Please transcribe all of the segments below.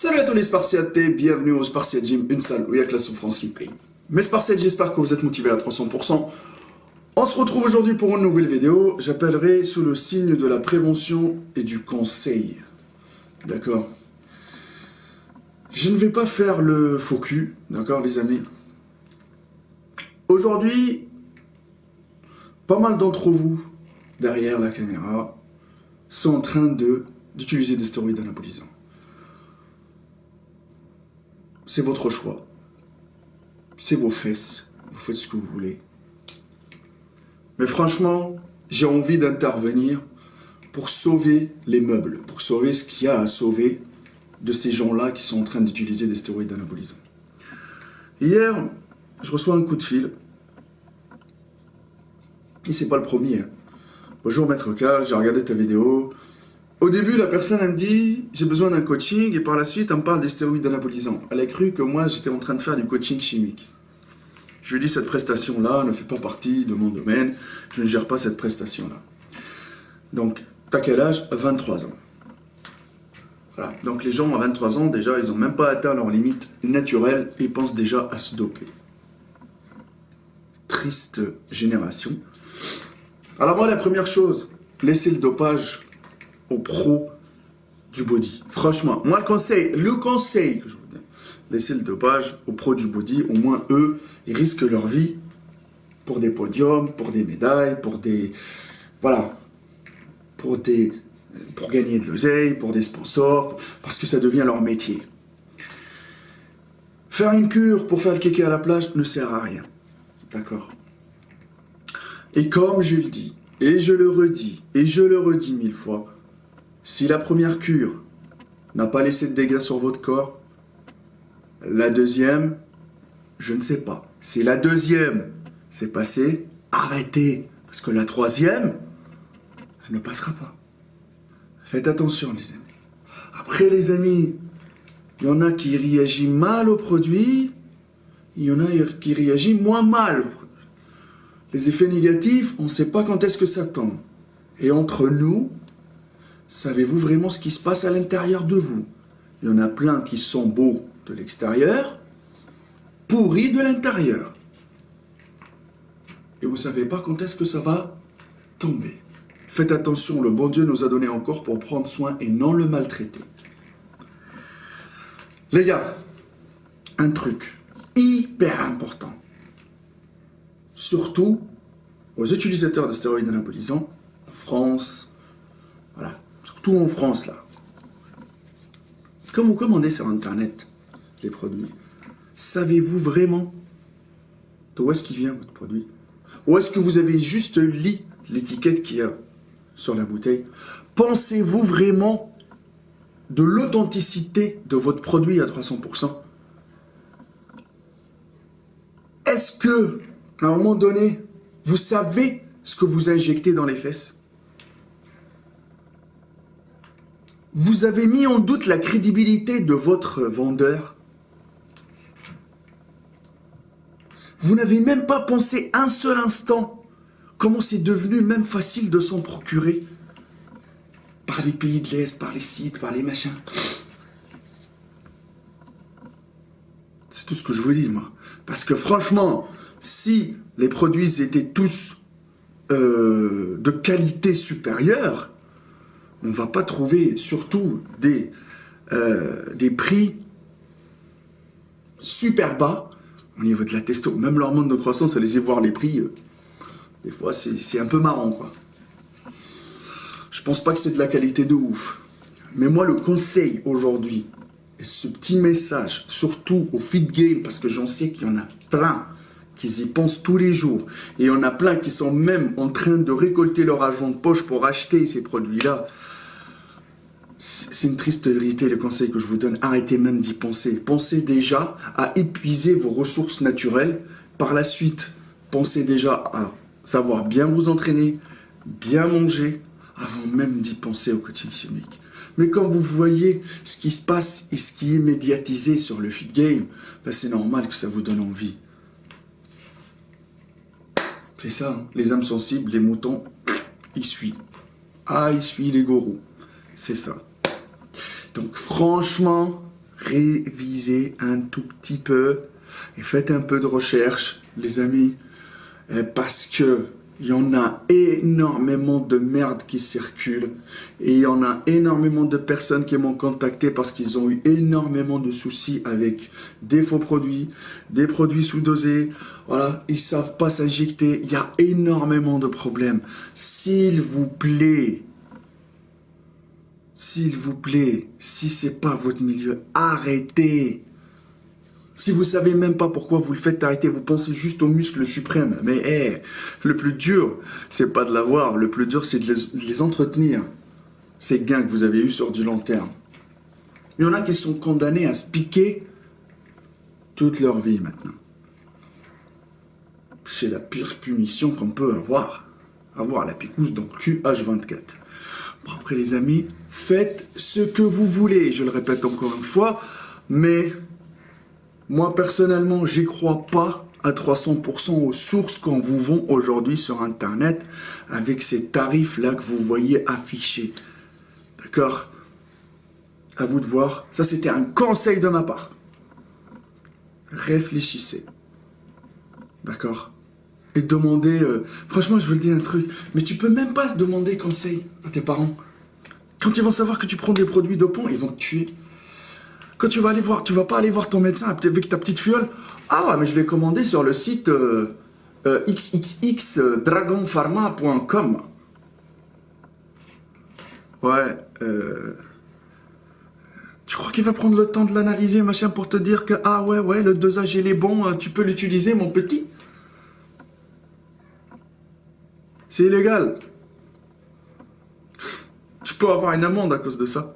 Salut à tous les Spartiates et bienvenue au Spartiate Gym, une salle où il n'y a que la souffrance qui paye. Mes Spartiates, j'espère que vous êtes motivés à 300%. On se retrouve aujourd'hui pour une nouvelle vidéo. J'appellerai sous le signe de la prévention et du conseil. D'accord? Je ne vais pas faire le faux cul, d'accord les amis? Aujourd'hui, pas mal d'entre vous, derrière la caméra, sont en train d'utiliser des stéroïdes anabolisants. C'est votre choix. C'est vos fesses. Vous faites ce que vous voulez. Mais franchement, j'ai envie d'intervenir pour sauver les meubles, pour sauver ce qu'il y a à sauver de ces gens-là qui sont en train d'utiliser des stéroïdes anabolisants. Hier, je reçois un coup de fil. Et c'est pas le premier. Bonjour Maître Cal, j'ai regardé ta vidéo. Au début, la personne, elle me dit, j'ai besoin d'un coaching, et par la suite, elle me parle des stéroïdes anabolisants. Elle a cru que moi, j'étais en train de faire du coaching chimique. Je lui ai dit, cette prestation-là ne fait pas partie de mon domaine, je ne gère pas cette prestation-là. Donc, t'as quel âge? 23 ans. Voilà. Donc, les gens à 23 ans, déjà, ils n'ont même pas atteint leur limite naturelle, et ils pensent déjà à se doper. Triste génération. Alors moi, la première chose, laissez le dopage aux pros du body. Franchement, moi le conseil que je vous donne, laissez le dopage aux pros du body. Au moins eux, ils risquent leur vie pour des podiums, pour des médailles, pour des... Voilà. Pour gagner de l'oseille, pour des sponsors, parce que ça devient leur métier. Faire une cure pour faire le kéké à la plage ne sert à rien. D'accord? Et comme je le dis, et je le redis, et je le redis 1000 fois, si la première cure n'a pas laissé de dégâts sur votre corps, la deuxième, je ne sais pas. Si la deuxième s'est passée, arrêtez. Parce que la troisième, elle ne passera pas. Faites attention les amis. Après les amis, il y en a qui réagissent mal au produit, il y en a qui réagissent moins mal au produit. Les effets négatifs, on ne sait pas quand est-ce que ça tombe. Et entre nous, savez-vous vraiment ce qui se passe à l'intérieur de vous? Il y en a plein qui sont beaux de l'extérieur, pourris de l'intérieur. Et vous ne savez pas quand est-ce que ça va tomber. Faites attention, le bon Dieu nous a donné un corps pour prendre soin et non le maltraiter. Les gars, un truc hyper important. Surtout aux utilisateurs de stéroïdes anabolisants, en France, voilà, surtout en France là. Quand vous commandez sur Internet les produits, savez-vous vraiment d'où est-ce qu'il vient votre produit? Ou est-ce que vous avez juste lu l'étiquette qu'il y a sur la bouteille? Pensez-vous vraiment de l'authenticité de votre produit à 300%? Est-ce que, à un moment donné, vous savez ce que vous injectez dans les fesses? Vous avez mis en doute la crédibilité de votre vendeur? Vous n'avez même pas pensé un seul instant comment c'est devenu même facile de s'en procurer par les pays de l'Est, par les sites, par les machins. C'est tout ce que je vous dis, moi. Parce que franchement, si les produits étaient tous de qualité supérieure, on ne va pas trouver surtout des prix super bas au niveau de la testo. Même l'hormone de croissance, allez-y voir les prix. Des fois, c'est un peu marrant, quoi. Je pense pas que c'est de la qualité de ouf. Mais moi, le conseil aujourd'hui, et ce petit message, surtout au Fit Game, parce que j'en sais qu'il y en a plein qui y pensent tous les jours. Et il y en a plein qui sont même en train de récolter leur argent de poche pour acheter ces produits-là. C'est une triste vérité, le conseil que je vous donne. Arrêtez même d'y penser. Pensez déjà à épuiser vos ressources naturelles. Par la suite, pensez déjà à savoir bien vous entraîner, bien manger, avant même d'y penser au coaching chimique. Mais quand vous voyez ce qui se passe et ce qui est médiatisé sur le Fit Game, ben c'est normal que ça vous donne envie. C'est ça, hein. Les âmes sensibles, les moutons, ils suivent. Ah, ils suivent les gourous. C'est ça. Donc franchement, révisez un tout petit peu et faites un peu de recherche, les amis, parce que il y en a énormément de merde qui circule et il y en a énormément de personnes qui m'ont contacté parce qu'ils ont eu énormément de soucis avec des faux produits, des produits sous-dosés, voilà, ils savent pas s'injecter, il y a énormément de problèmes. S'il vous plaît, si c'est pas votre milieu, arrêtez. Si vous savez même pas pourquoi vous le faites, arrêtez, vous pensez juste au muscle suprême. Mais le plus dur, c'est pas de l'avoir, le plus dur, c'est de les entretenir. Ces gains que vous avez eus sur du long terme. Il y en a qui sont condamnés à se piquer toute leur vie maintenant. C'est la pire punition qu'on peut avoir. Avoir la picouse dans le cul H24. Bon, après les amis, faites ce que vous voulez, je le répète encore une fois, mais moi personnellement, j'y crois pas à 300% aux sources qu'on vous vend aujourd'hui sur Internet avec ces tarifs-là que vous voyez affichés. D'accord? À vous de voir. Ça, c'était un conseil de ma part. Réfléchissez. D'accord? Et demandez... franchement, je veux le dire un truc. Mais tu peux même pas demander conseil à tes parents. Quand ils vont savoir que tu prends des produits dopants, ils vont te tuer. Quand tu vas aller voir, tu vas pas aller voir ton médecin avec ta petite fiole. Ah, mais je l'ai commandé sur le site xxxdragonpharma.com. Ouais, tu crois qu'il va prendre le temps de l'analyser, machin, pour te dire que, ah ouais, le dosage il est bon, tu peux l'utiliser, mon petit. C'est illégal. Tu peux avoir une amende à cause de ça.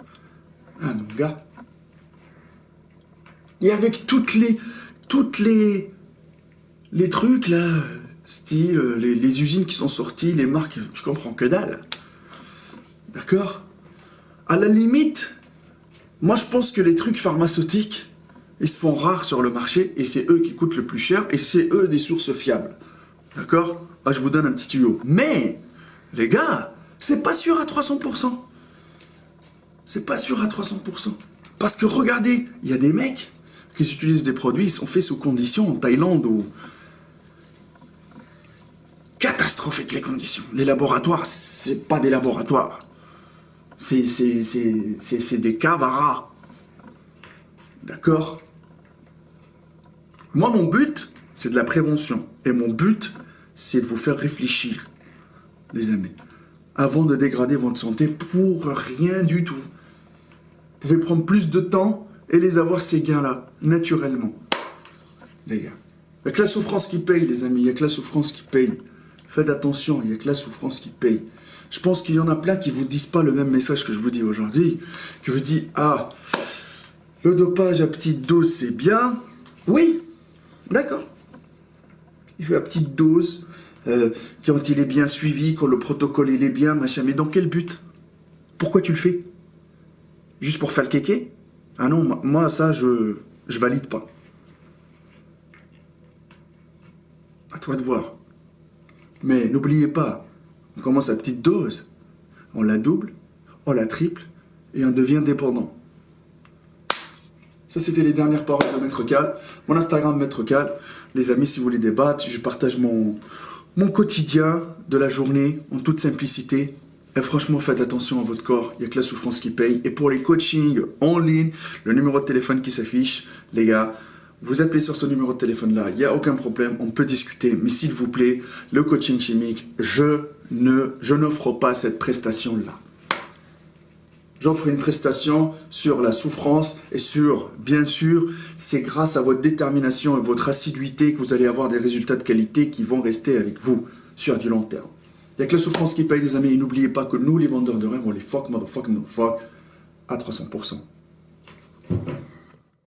Ah, mon gars. Et avec toutes les trucs là, style, les usines qui sont sorties, les marques, je comprends que dalle. D'accord? À la limite, moi je pense que les trucs pharmaceutiques, ils se font rares sur le marché et c'est eux qui coûtent le plus cher et c'est eux des sources fiables. D'accord? Ah, je vous donne un petit tuyau. Mais, les gars, c'est pas sûr à 300%. C'est pas sûr à 300%. Parce que regardez, il y a des mecs qui utilisent des produits, ils sont faits sous conditions en Thaïlande où... Catastrophiques les conditions. Les laboratoires, c'est pas des laboratoires. C'est des caves à rats. D'accord? Moi, mon but, c'est de la prévention. Et mon but, c'est de vous faire réfléchir, les amis. Avant de dégrader votre santé pour rien du tout. Vous pouvez prendre plus de temps et les avoir ces gains-là, naturellement. Les gars. Il n'y a que la souffrance qui paye, les amis. Il n'y a que la souffrance qui paye. Faites attention, il n'y a que la souffrance qui paye. Je pense qu'il y en a plein qui ne vous disent pas le même message que je vous dis aujourd'hui. Qui vous dit, ah, le dopage à petite dose, c'est bien. Oui, d'accord. Il fait à petite dose, quand il est bien suivi, quand le protocole il est bien, machin. Mais dans quel but? Pourquoi tu le fais? Juste pour faire le kéké? Ah non, moi ça, je valide pas. À toi de voir. Mais n'oubliez pas, on commence à petite dose, on la double, on la triple, et on devient dépendant. Ça, c'était les dernières paroles de Maître Cal. Mon Instagram, Maître Cal. Les amis, si vous voulez débattre, je partage mon quotidien de la journée en toute simplicité. Et franchement, faites attention à votre corps. Il n'y a que la souffrance qui paye. Et pour les coachings en ligne, le numéro de téléphone qui s'affiche, les gars, vous appelez sur ce numéro de téléphone-là. Il n'y a aucun problème. On peut discuter. Mais s'il vous plaît, le coaching chimique, je n'offre pas cette prestation-là. J'offre une prestation sur la souffrance et sur, bien sûr, c'est grâce à votre détermination et votre assiduité que vous allez avoir des résultats de qualité qui vont rester avec vous sur du long terme. Il n'y a que la souffrance qui paye, les amis. Et n'oubliez pas que nous, les vendeurs de rêves, on les fuck, motherfuck, à 300%.